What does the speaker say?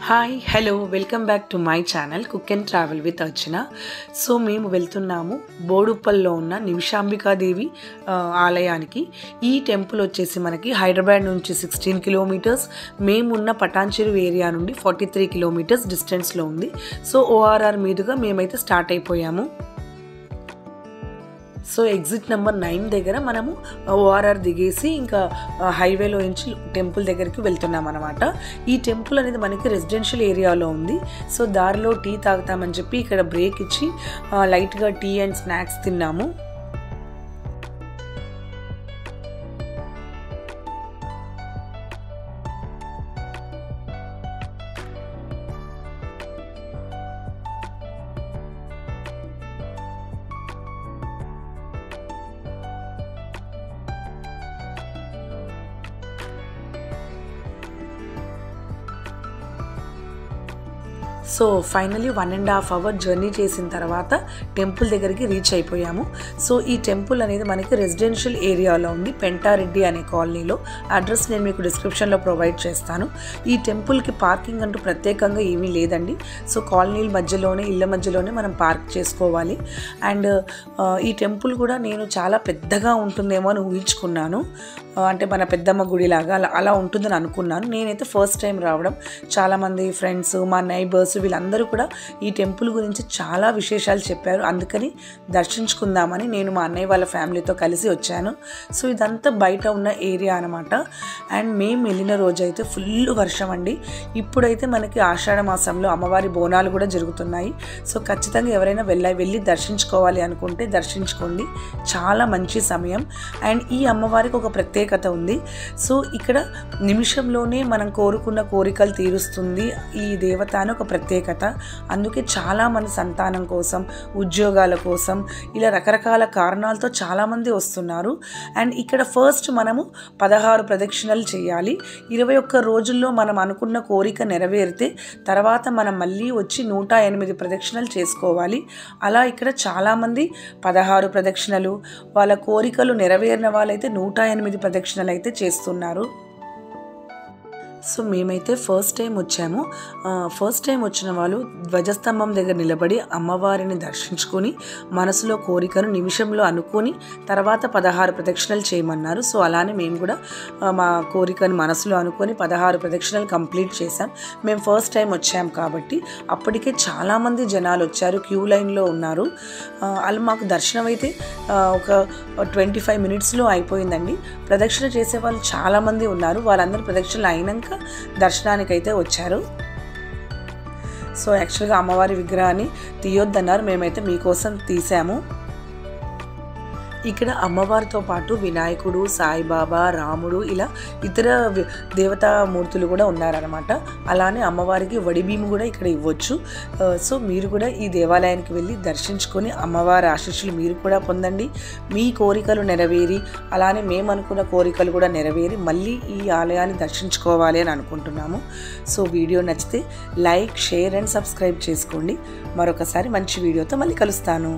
Hi hello welcome back to my channel cook and travel with Archana. So మేము వెళ్తున్నాము బోడుప్పల్లో ఉన్న నిమిషాంబికాదేవి ఆలయానికి. ఈ టెంపుల్ వచ్చేసి మనకి హైదరాబాద్ నుంచి 16 కిలోమీటర్స్, మేమున్న పటాన్చెరు ఏరియా నుండి 43 కిలోమీటర్స్ డిస్టెన్స్లో ఉంది. సో ఓఆర్ఆర్ మీదుగా మేమైతే స్టార్ట్ అయిపోయాము. సో ఎగ్జిట్ నెంబర్ 9 దగ్గర మనము ఓఆర్ఆర్ దిగేసి ఇంకా హైవేలో నుంచి టెంపుల్ దగ్గరికి వెళ్తున్నాం అనమాట. ఈ టెంపుల్ అనేది మనకి రెసిడెన్షియల్ ఏరియాలో ఉంది. సో దారిలో టీ తాగుతామని చెప్పి ఇక్కడ బ్రేక్ ఇచ్చి లైట్గా టీ అండ్ స్నాక్స్ తిన్నాము. సో ఫైనలీ 1.5 అవర్ జర్నీ చేసిన తర్వాత టెంపుల్ దగ్గరికి రీచ్ అయిపోయాము. సో ఈ టెంపుల్ అనేది మనకి రెసిడెన్షియల్ ఏరియాలో ఉంది, పెంటారెడ్డి అనే కాలనీలో. అడ్రస్ నేను మీకు డిస్క్రిప్షన్లో ప్రొవైడ్ చేస్తాను. ఈ టెంపుల్కి పార్కింగ్ అంటూ ప్రత్యేకంగా ఏమీ లేదండి. సో కాలనీల మధ్యలోనే, ఇళ్ళ మధ్యలోనే మనం పార్క్ చేసుకోవాలి. అండ్ ఈ టెంపుల్ కూడా నేను చాలా పెద్దగా ఉంటుందేమో అని ఊహించుకున్నాను. అంటే మన పెద్దమ్మ గుడిలాగా అలా ఉంటుందని అనుకున్నాను. నేనైతే ఫస్ట్ టైం రావడం. చాలామంది ఫ్రెండ్స్, మా నైబర్స్ వీళ్ళందరూ కూడా ఈ టెంపుల్ గురించి చాలా విశేషాలు చెప్పారు. అందుకని దర్శించుకుందామని నేను మా అన్నయ్య వాళ్ళ ఫ్యామిలీతో కలిసి వచ్చాను. సో ఇదంతా బయట ఉన్న ఏరియా అనమాట. అండ్ మేము వెళ్ళిన రోజు అయితే ఫుల్ వర్షం అండి. ఇప్పుడైతే మనకి ఆషాఢ మాసంలో అమ్మవారి బోనాలు కూడా జరుగుతున్నాయి. సో ఖచ్చితంగా ఎవరైనా వెళ్ళి దర్శించుకోవాలి అనుకుంటే దర్శించుకోండి. చాలా మంచి సమయం. అండ్ ఈ అమ్మవారికి ఒక ప్రత్యేకత ఉంది. సో ఇక్కడ నిమిషంలోనే మనం కోరుకున్న కోరికలు తీరుస్తుంది ఈ దేవత అని ఒక ప్రత్యేకత. అందుకే చాలామంది సంతానం కోసం, ఉద్యోగాల కోసం, ఇలా రకరకాల కారణాలతో చాలామంది వస్తున్నారు. అండ్ ఇక్కడ ఫస్ట్ మనము 16 ప్రదక్షిణలు చేయాలి. 21 రోజుల్లో మనం అనుకున్న కోరిక నెరవేరితే తర్వాత మనం మళ్ళీ వచ్చి 108 ప్రదక్షిణలు చేసుకోవాలి. అలా ఇక్కడ చాలామంది 16 ప్రదక్షిణలు, వాళ్ళ కోరికలు నెరవేరిన వాళ్ళైతే 108 ప్రదక్షిణలు అయితే చేస్తున్నారు. సో మేమైతే ఫస్ట్ టైం వచ్చాము. ఫస్ట్ టైం వచ్చిన వాళ్ళు ధ్వజస్తంభం దగ్గర నిలబడి అమ్మవారిని దర్శించుకొని మనసులో కోరికను నిమిషంలో అనుకొని తర్వాత 16 ప్రదక్షిణలు చేయమన్నారు. సో అలానే మేము కూడా మా కోరికను మనసులో అనుకొని 16 ప్రదక్షిణలు కంప్లీట్ చేసాం. మేము ఫస్ట్ టైం వచ్చాము కాబట్టి అప్పటికే చాలామంది జనాలు వచ్చారు, క్యూ లైన్లో ఉన్నారు. అలా మాకు దర్శనం అయితే ఒక 25 మినిట్స్లో అయిపోయిందండి. ప్రదక్షిణ చేసే వాళ్ళు చాలామంది ఉన్నారు. వాళ్ళందరూ ప్రదక్షిణలు అయినాక దర్శనానికైతే వచ్చారు. సో యాక్చువల్గా అమ్మవారి విగ్రహాన్ని తీయొద్దన్నారు, మేమైతే మీకోసం తీసాము. ఇక్కడ అమ్మవారితో పాటు వినాయకుడు, సాయిబాబా, రాముడు ఇలా ఇతర దేవతామూర్తులు కూడా ఉన్నారనమాట. అలానే అమ్మవారికి వడిబీము కూడా ఇక్కడ ఇవ్వచ్చు. సో మీరు కూడా ఈ దేవాలయానికి వెళ్ళి దర్శించుకొని అమ్మవారి ఆశీస్సులు మీరు కూడా పొందండి. మీ కోరికలు నెరవేరి, అలానే మేము అనుకున్న కోరికలు కూడా నెరవేరి మళ్ళీ ఈ ఆలయాన్ని దర్శించుకోవాలి అని అనుకుంటున్నాము. సో వీడియో నచ్చితే లైక్, షేర్ అండ్ సబ్స్క్రైబ్ చేసుకోండి. మరొకసారి మంచి వీడియోతో మళ్ళీ కలుస్తాను.